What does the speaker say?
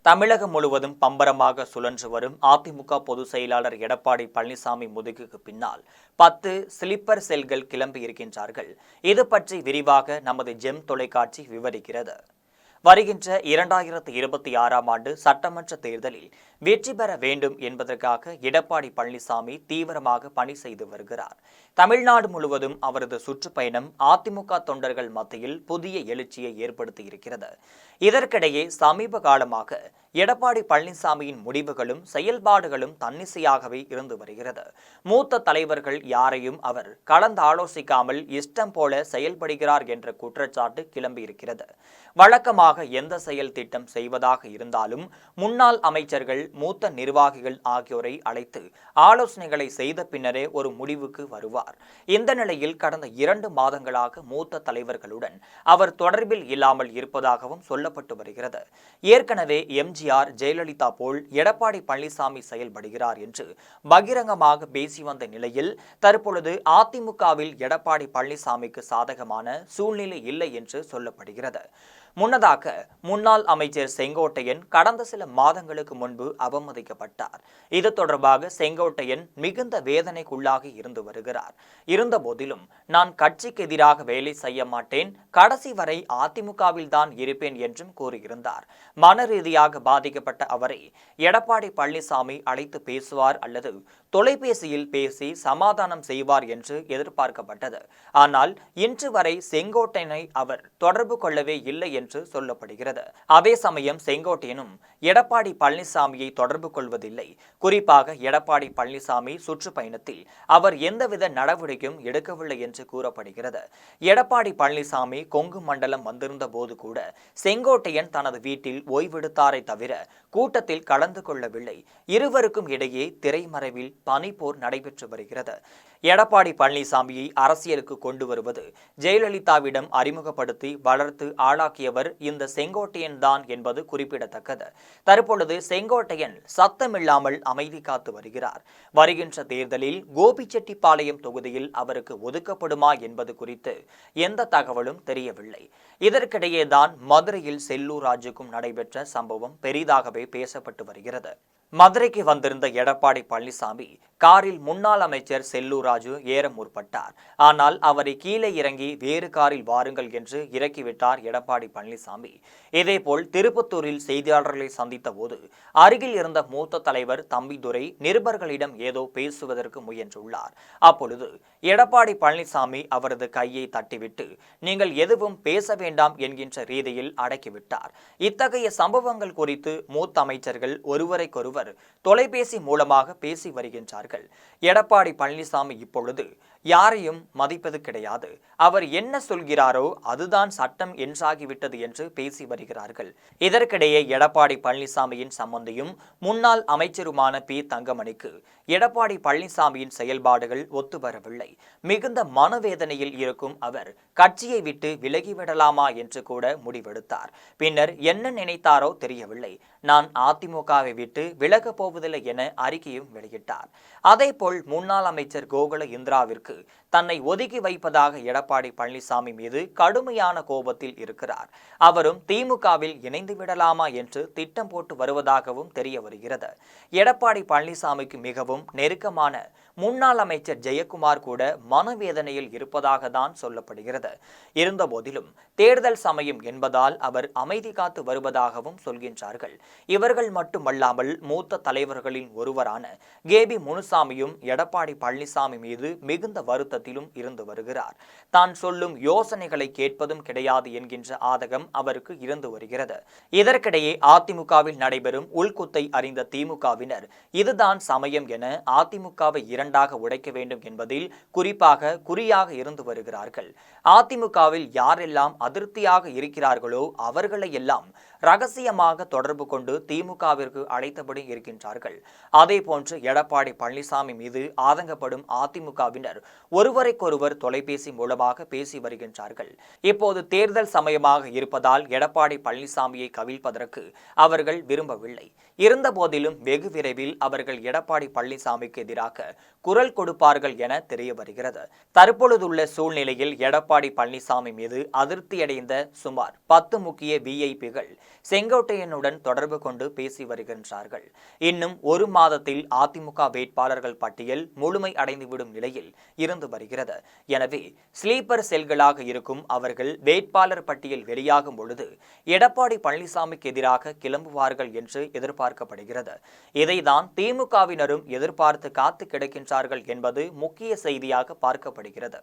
தமிழகம் முழுவதும் பம்பரமாக சுழன்று வரும் அதிமுக பொதுச் செயலாளர் எடப்பாடி பழனிசாமி முதுகுக்கு பின்னால் 10 ஸ்லீப்பர் செல்கள் கிளம்பி இருக்கின்றார்கள். இது பற்றி விரிவாக நமது ஜெம் தொலைக்காட்சி விவரிக்கிறது. வருகின்ற 2026ஆம் ஆண்டு சட்டமன்ற தேர்தலில் வெற்றி பெற வேண்டும் என்பதற்காக எடப்பாடி பழனிசாமி தீவிரமாக பணி செய்து வருகிறார். தமிழ்நாடு முழுவதும் அவரது சுற்றுப்பயணம் அதிமுக தொண்டர்கள் மத்தியில் புதிய எழுச்சியை ஏற்படுத்தி இருக்கிறது. இதற்கிடையே சமீப காலமாக எடப்பாடி பழனிசாமியின் முடிவுகளும் செயல்பாடுகளும் தன்னிச்சையாகவே இருந்து வருகிறது. மூத்த தலைவர்கள் யாரையும் அவர் கலந்தாலோசிக்காமல் இஷ்டம் போல செயல்படுகிறார் என்ற குற்றச்சாட்டு கிளம்பியிருக்கிறது. வழக்கமாக எந்த செயல் திட்டம் செய்வதாக இருந்தாலும் முன்னாள் அமைச்சர்கள், மூத்த நிர்வாகிகள் ஆகியோரை அழைத்து ஆலோசனைகளை செய்த பின்னரே ஒரு முடிவுக்கு வருவார். இந்த நிலையில் கடந்த 2 மாதங்களாக மூத்த தலைவர்களுடன் அவர் தொடர்பில் இல்லாமல் இருப்பதாகவும் சொல்லப்பட்டு வருகிறது. ஏற்கனவே எம்ஜிஆர், ஜெயலலிதா போல் எடப்பாடி பழனிசாமி செயல்படுகிறார் என்று பகிரங்கமாக பேசி வந்த நிலையில் தற்பொழுது அதிமுகவில் எடப்பாடி பழனிசாமிக்கு சாதகமான சூழ்நிலை இல்லை என்று சொல்லப்படுகிறது. முன்னதாக முன்னாள் அமைச்சர் செங்கோட்டையன் கடந்த சில மாதங்களுக்கு முன்பு அவமதிக்கப்பட்டார். இது தொடர்பாக செங்கோட்டையன் மிகுந்த வேதனைக்குள்ளாகி இருந்து வருகிறார். இருந்தபோதிலும் நான் கட்சிக்கு எதிராக வேலை செய்ய மாட்டேன், கடைசி வரை அதிமுகவில் தான் இருப்பேன் என்றும் கூறியிருந்தார். மன ரீதியாக பாதிக்கப்பட்ட அவரை எடப்பாடி பழனிசாமி அழைத்து பேசுவார் அல்லது தொலைபேசியில் பேசி சமாதானம் செய்வார் என்று எதிர்பார்க்கப்பட்டது. ஆனால் இன்று வரை செங்கோட்டையனை அவர் தொடர்பு கொள்ளவே இல்லை என்று சொல்லப்படுகிறது. அதே சமயம் செங்கோட்டையனும் எடப்பாடி பழனிசாமியை தொடர்பு கொள்வதில்லை. குறிப்பாக எடப்பாடி பழனிசாமி சுற்றுப்பயணத்தில் அவர் எந்தவித நடவடிக்கையும் எடுக்கவில்லை என்று கூறப்படுகிறது. எடப்பாடி பழனிசாமி கொங்கு மண்டலம் வந்திருந்த போது கூட செங்கோட்டையன் தனது வீட்டில் ஓய்வெடுத்தாரை தவிர கூட்டத்தில் கலந்து கொள்ளவில்லை. இருவருக்கும் இடையே திரைமறைவில் பனிப்போர் நடைபெற்று வருகிறது. எடப்பாடி பழனிசாமியை அரசியலுக்கு கொண்டு வருவது, ஜெயலலிதாவிடம் அறிமுகப்படுத்தி வளர்த்து ஆளாக்கியவர் இந்த செங்கோட்டையன் தான் என்பது குறிப்பிடத்தக்கது. தற்பொழுது செங்கோட்டையன் சத்தமில்லாமல் அமைதி காத்து வருகிறார். வருகின்ற தேர்தலில் கோபிச்செட்டிப்பாளையம் தொகுதியில் அவருக்கு ஒதுக்கப்படுமா என்பது குறித்து எந்த தகவலும் தெரியவில்லை. இதற்கிடையேதான் மதுரையில் செல்லூர் ராஜுக்கும் நடைபெற்ற சம்பவம் பெரிதாகவே பேசப்பட்டு வருகிறது. மதுரைக்கு வந்திருந்த எடப்பாடி பழனிசாமி காரில் முன்னாள் அமைச்சர் செல்லூர் ராஜு ஏற முற்பட்டார். ஆனால் அவரை கீழே இறங்கி வேறு காரில் வாருங்கள் என்று இறக்கிவிட்டார் எடப்பாடி பழனிசாமி. இதேபோல் திருப்பத்தூரில் செய்தியாளர்களை சந்தித்த போது அருகில் இருந்த மூத்த தலைவர் தம்பிதுரை நிருபர்களிடம் ஏதோ பேசுவதற்கு முயன்றுள்ளார். அப்பொழுது எடப்பாடி பழனிசாமி அவரது கையை தட்டிவிட்டு நீங்கள் எதுவும் பேச வேண்டாம் என்கின்ற ரீதியில் அடக்கிவிட்டார். இத்தகைய சம்பவங்கள் குறித்து மூத்த அமைச்சர்கள் ஒருவரைக்கொருவர் தொலைபேசி மூலமாக பேசி வருகின்றார்கள். எடப்பாடி பழனிசாமி இப்பொழுது யாரையும் மதிப்பது கிடையாது. அவர் என்ன சொல்கிறாரோ அதுதான் சட்டம் என்றாகிவிட்டது என்று பேசி வருகிறார்கள். இதற்கிடையே எடப்பாடி பழனிசாமியின் சம்பந்தியும் முன்னாள் அமைச்சருமான பி. தங்கமணிக்கு எடப்பாடி பழனிசாமியின் செயல்பாடுகள் ஒத்துவரவில்லை. மிகுந்த மனவேதனையில் இருக்கும் அவர் கட்சியை விட்டு விலகிவிடலாமா என்று கூட முடிவெடுத்தார். பின்னர் என்ன நினைத்தாரோ தெரியவில்லை. நான் அதிமுகவை விட்டு விலகப் போவதில்லை என அறிக்கையும் வெளியிட்டார். அதேபோல் முன்னாள் அமைச்சர் கோகுல இந்திராவிற்கு தன்னை ஒதுக்கி வைப்பதாக எடப்பாடி பழனிசாமி மீது கடுமையான கோபத்தில் இருக்கிறார். அவரும் திமுகவில் இணைந்து விடலாமா என்று திட்டம் போட்டு வருவதாகவும் தெரிய வருகிறது. எடப்பாடி பழனிசாமிக்கு மிகவும் நெருக்கமான முன்னாள் அமைச்சர் ஜெயக்குமார் கூட மனவேதனையில் இருப்பதாக தான் சொல்லப்படுகிறது. இருந்தபோதிலும் தேர்தல் சமயம் என்பதால் அவர் அமைதி காத்து வருவதாகவும் சொல்கின்றார்கள். இவர்கள் மட்டுமல்லாமல் மூத்த தலைவர்களின் ஒருவரான கேபி முனுசாமியும் எடப்பாடி பழனிசாமி மீது மிகுந்த வருத்தத்திலும் இருந்து வருகிறார். தான் சொல்லும் யோசனைகளை கேட்பதும் கிடையாது என்கின்ற ஆதகம் அவருக்கு இருந்து வருகிறது. இதற்கிடையே அதிமுகவில் நடைபெறும் உள்குத்தை அறிந்த திமுகவினர் இதுதான் சமயம் என அதிமுகவை 2ஆக உடைக்க வேண்டும் என்பதில் குறியாக இருந்து வருகிறார்கள். அதிமுகவில் யாரெல்லாம் அதிருப்தியாக இருக்கிறார்களோ அவர்களை எல்லாம் ரகசியமாக தொடர்பு கொண்டு திமுகவிற்கு அழைத்தபடி இருக்கின்றார்கள். அதே போன்று எடப்பாடி பழனிசாமி மீது ஆதங்கப்படும் அதிமுகவினர் ஒருவரைக்கொருவர் தொலைபேசி மூலமாக பேசி வருகின்றார்கள். இப்போது தேர்தல் சமயமாக இருப்பதால் எடப்பாடி பழனிசாமியை கவிழ்ப்பதற்கு அவர்கள் விரும்பவில்லை. இருந்தபோதிலும் வெகு விரைவில் அவர்கள் எடப்பாடி பழனிசாமிக்கு எதிராக குரல் கொடுப்பார்கள் என தெரிய வருகிறது. தற்பொழுதுள்ள சூழ்நிலையில் எடப்பாடி பழனிசாமி மீது அதிருப்தியடைந்த சுமார் 10 முக்கிய விஐபிகள் செங்கோட்டையனுடன் தொடர்பு கொண்டு பேசி வருகின்றார்கள். இன்னும் ஒரு மாதத்தில் அதிமுக வேட்பாளர்கள் பட்டியல் முழுமை அடைந்துவிடும் நிலையில் இருந்து வருகிறது. எனவே ஸ்லீப்பர் செல்களாக இருக்கும் அவர்கள் வேட்பாளர் பட்டியல் வெளியாகும் பொழுது எடப்பாடி பழனிசாமிக்கு எதிராக கிளம்புவார்கள் என்று எதிர்பார்க்கப்படுகிறது. இதைதான் திமுகவினரும் எதிர்பார்த்து காத்து கிடக்கின்றார்கள் என்பது முக்கிய செய்தியாக பார்க்கப்படுகிறது.